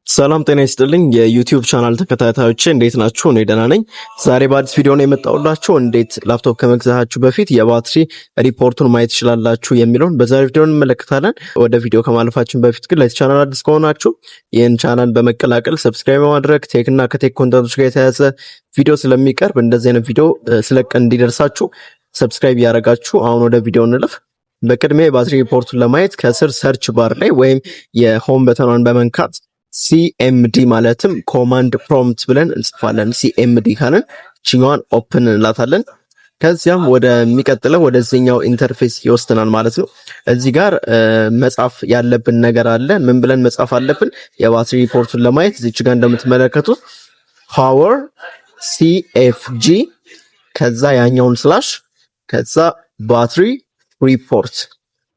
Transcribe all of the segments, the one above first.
ሰላም ጤና ይስጥልኝ የዩቲዩብ ቻናል ተከታታዮች እንዴት ናችሁ? እኔ ደህና ነኝ። ዛሬ በአዲስ ቪዲዮ ነው የመጣሁላችሁ። እንዴት ላፕቶፕ ከመግዛታችሁ በፊት የባትሪ ሪፖርቱን ማየት ትችላላችሁ የሚለውን በዛሬ ቪዲዮ እንመለከታለን። ወደ ቪዲዮ ከማለፋችን በፊት ግን ለዚህ ቻናል አዲስ ከሆናችሁ ይህን ቻናል በመቀላቀል ሰብስክራይብ በማድረግ ቴክና ከቴክ ኮንተንቶች ጋር የተያያዘ ቪዲዮ ስለሚቀርብ እንደዚህ አይነት ቪዲዮ ስለቅ እንዲደርሳችሁ ሰብስክራይብ ያደረጋችሁ አሁን ወደ ቪዲዮ እንለፍ። በቅድሚያ የባትሪ ሪፖርቱን ለማየት ከስር ሰርች ባር ላይ ወይም የሆም በተኗን በመንካት ሲኤምዲ ማለትም ኮማንድ ፕሮምፕት ብለን እንጽፋለን። ሲኤምዲ ካለን ቺዋን ኦፕን እንላታለን። ከዚያም ወደሚቀጥለው ወደዚህኛው ኢንተርፌስ ይወስደናል ማለት ነው። እዚህ ጋር መጻፍ ያለብን ነገር አለ። ምን ብለን መጻፍ አለብን? የባትሪ ሪፖርቱን ለማየት እዚች ጋር እንደምትመለከቱት ፓወር ሲኤፍጂ ከዛ ያኛውን ስላሽ ከዛ ባትሪ ሪፖርት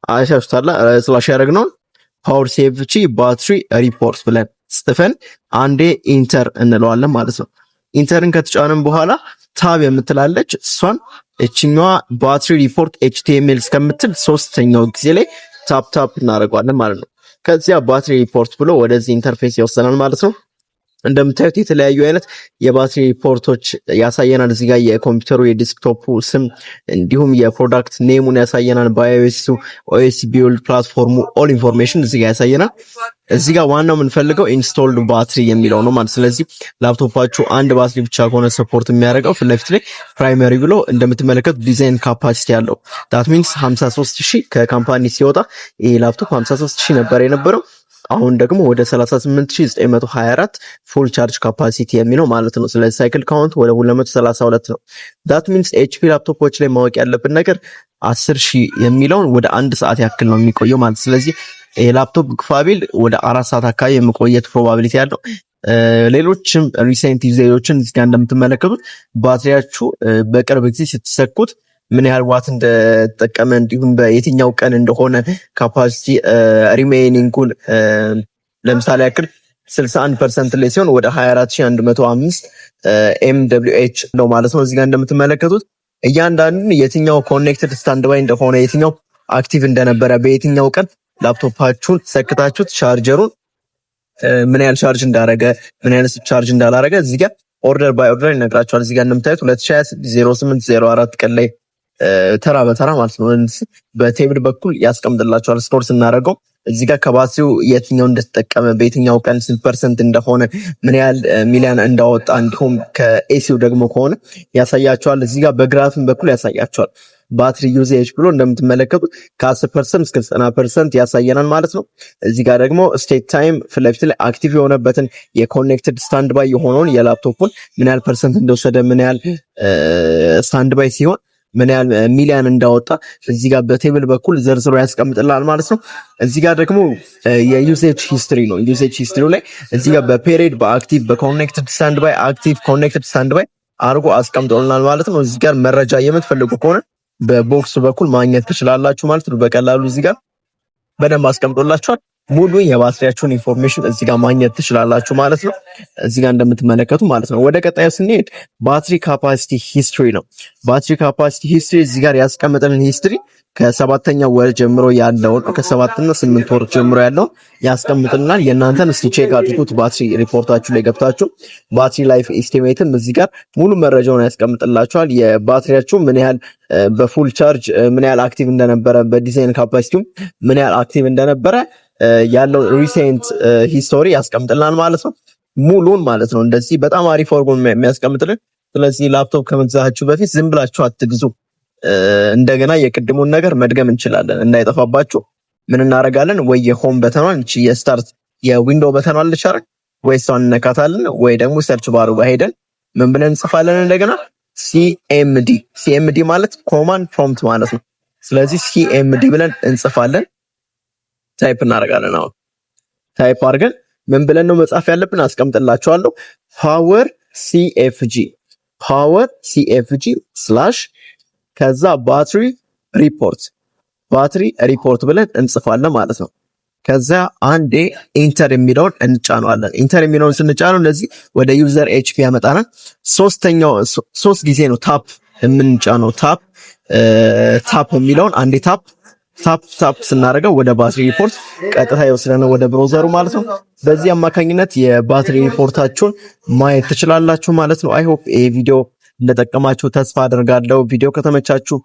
አይሻሽታላ ስላሽ ያደረግነው ፓወር ሲኤፍጂ ባትሪ ሪፖርት ብለን ጽፈን አንዴ ኢንተር እንለዋለን ማለት ነው። ኢንተርን ከተጫነን በኋላ ታብ የምትላለች እሷን እችኛዋ ባትሪ ሪፖርት ኤችቲኤምኤል እስከምትል ሶስተኛው ጊዜ ላይ ታፕ እናደርገዋለን ማለት ነው። ከዚያ ባትሪ ሪፖርት ብሎ ወደዚህ ኢንተርፌስ ይወስደናል ማለት ነው። እንደምታዩት የተለያዩ አይነት የባትሪ ሪፖርቶች ያሳየናል። እዚህ ጋር የኮምፒውተሩ የዲስክቶፑ ስም እንዲሁም የፕሮዳክት ኔሙን ያሳየናል። ባዮኤሱ፣ ኦኤስ ቢልድ ፕላትፎርሙ ኦል ኢንፎርሜሽን እዚህ ጋር ያሳየናል። እዚህ ጋር ዋናው የምንፈልገው ኢንስቶልድ ባትሪ የሚለው ነው ማለት። ስለዚህ ላፕቶፓችሁ አንድ ባትሪ ብቻ ከሆነ ሰፖርት የሚያደርገው ፊት ለፊት ላይ ፕራይመሪ ብሎ እንደምትመለከቱት ዲዛይን ካፓሲቲ ያለው ዳት ሚንስ 53000 ከካምፓኒ ሲወጣ ይሄ ላፕቶፕ 53000 ነበር የነበረው። አሁን ደግሞ ወደ 38924 ፉል ቻርጅ ካፓሲቲ የሚለው ማለት ነው። ስለዚህ ሳይክል ካውንት ወደ 232 ነው። ዳት ሚንስ ኤችፒ ላፕቶፖች ላይ ማወቅ ያለብን ነገር 10000 የሚለውን ወደ 1 ሰዓት ያክል ነው የሚቆየው ማለት። ስለዚህ የላፕቶፕ ግፋቢል ወደ 4 ሰዓት አካባቢ የመቆየት ፕሮባቢሊቲ ያለው። ሌሎችም ሪሴንት ዩዘሮችን እዚህ ጋር እንደምትመለከቱት ባትሪያችሁ በቅርብ ጊዜ ስትሰኩት ምን ያህል ዋት እንደተጠቀመ እንዲሁም በየትኛው ቀን እንደሆነ ካፓሲቲ ሪሜይኒንጉን ለምሳሌ ያክል 61% ላይ ሲሆን ወደ 24105 ኤምደብሊውኤች ነው ማለት ነው። እዚህ ጋር እንደምትመለከቱት እያንዳንዱን የትኛው ኮኔክትድ ስታንድ ባይ እንደሆነ የትኛው አክቲቭ እንደነበረ በየትኛው ቀን ላፕቶፓችሁን ሰክታችሁት ቻርጀሩን ምን ያህል ቻርጅ እንዳረገ ምን ያህል ቻርጅ እንዳላረገ እዚህ ጋር ኦርደር ባይ ኦርደር ይነግራችኋል። እዚህ ጋር እንደምታዩት 2008 ቀን ላይ ተራ በተራ ማለት ነው በቴብል በኩል ያስቀምጥላችኋል። ስቶር ስናደርገው እዚህ ጋር ከባትሪው የትኛው እንደተጠቀመ በየትኛው ቀን ስንት ፐርሰንት እንደሆነ ምን ያህል ሚሊዮን እንዳወጣ እንዲሁም ከኤሲው ደግሞ ከሆነ ያሳያችኋል። እዚህ ጋር በግራፍን በኩል ያሳያችኋል። ባትሪ ዩዜጅ ብሎ እንደምትመለከቱት ከ10% እስከ 90% ያሳየናል ማለት ነው። እዚህ ጋር ደግሞ ስቴት ታይም ፊት ለፊት ላይ አክቲቭ የሆነበትን የኮኔክትድ ስታንድ ባይ የሆነውን የላፕቶፑን ምን ያህል ፐርሰንት እንደወሰደ ምን ያህል ስታንድ ባይ ሲሆን ምን ያህል ሚሊዮን እንዳወጣ እዚህ ጋር በቴብል በኩል ዘርዝሮ ያስቀምጥልናል ማለት ነው። እዚህ ጋር ደግሞ የዩሴጅ ሂስትሪ ነው። ዩሴጅ ሂስትሪው ላይ እዚህ ጋር በፔሪድ በአክቲቭ በኮኔክትድ ስታንድ ባይ አክቲቭ ኮኔክትድ ስታንድ ባይ አድርጎ አስቀምጦልናል ማለት ነው። እዚህ ጋር መረጃ የምትፈልጉ ከሆነ በቦክስ በኩል ማግኘት ትችላላችሁ ማለት ነው። በቀላሉ እዚህ ጋር በደንብ አስቀምጦላችኋል። ሙሉ የባትሪያችሁን ኢንፎርሜሽን እዚህ ጋር ማግኘት ትችላላችሁ ማለት ነው። እዚህ ጋር እንደምትመለከቱ ማለት ነው። ወደ ቀጣዩ ስንሄድ ባትሪ ካፓሲቲ ሂስትሪ ነው። ባትሪ ካፓሲቲ ሂስትሪ እዚህ ጋር ያስቀመጠልን ሂስትሪ ከ7ኛ ወር ጀምሮ ያለውን ከ7 እና 8 ወር ጀምሮ ያለውን ያስቀምጥልናል። የእናንተን እስቲ ቼክ አድርጉት ባትሪ ሪፖርታችሁ ላይ ገብታችሁ ባትሪ ላይፍ ኤስቲሜትም እዚህ ጋር ሙሉ መረጃውን ያስቀምጥላችኋል። የባትሪያችሁ ምን ያህል በፉል ቻርጅ ምን ያህል አክቲቭ እንደነበረ በዲዛይን ካፓሲቲው ምን ያህል አክቲቭ እንደነበረ ያለው ሪሴንት ሂስቶሪ ያስቀምጥልናል ማለት ነው። ሙሉን ማለት ነው። እንደዚህ በጣም አሪፍ አድርጎ የሚያስቀምጥልን። ስለዚህ ላፕቶፕ ከመግዛታችሁ በፊት ዝም ብላችሁ አትግዙ። እንደገና የቅድሙን ነገር መድገም እንችላለን እንዳይጠፋባችሁ። ምን እናደርጋለን? ወይ የሆም በተኗን እቺ የስታርት የዊንዶው በተኗን ልቻረግ ወይ እሷን እንነካታለን፣ ወይ ደግሞ ሰርች ባሩ ጋር ሄደን ምን ብለን እንጽፋለን? እንደገና ሲኤምዲ ማለት ኮማንድ ፕሮምፕት ማለት ነው። ስለዚህ ሲኤምዲ ብለን እንጽፋለን። ታይፕ እናደርጋለን። አሁን ታይፕ አድርገን ምን ብለን ነው መጻፍ ያለብን? አስቀምጥላችኋለሁ። ፓወር ሲኤፍጂ ስላሽ ከዛ ባትሪ ሪፖርት ብለን እንጽፋለን ማለት ነው። ከዛ አንዴ ኢንተር የሚለውን እንጫነዋለን። ኢንተር የሚለውን ስንጫነው እንደዚህ ወደ ዩዘር ኤችፒ ያመጣናል። ሶስት ጊዜ ነው ታፕ የምንጫነው። ታፕ የሚለውን አንዴ ታፕ ታፕ ስናደርገው ወደ ባትሪ ሪፖርት ቀጥታ ይወስደናል ወደ ብሮዘሩ ማለት ነው። በዚህ አማካኝነት የባትሪ ሪፖርታችሁን ማየት ትችላላችሁ ማለት ነው። አይ ሆፕ ይሄ ቪዲዮ እንደጠቀማችሁ ተስፋ አደርጋለሁ። ቪዲዮ ከተመቻችሁ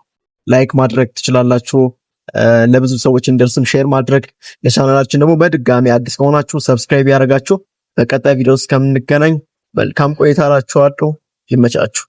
ላይክ ማድረግ ትችላላችሁ። ለብዙ ሰዎች እንዲደርስም ሼር ማድረግ፣ ለቻናላችን ደግሞ በድጋሚ አዲስ ከሆናችሁ ሰብስክራይብ ያደርጋችሁ። በቀጣይ ቪዲዮ እስከምንገናኝ መልካም ቆይታ እላችኋለሁ። ይመቻችሁ።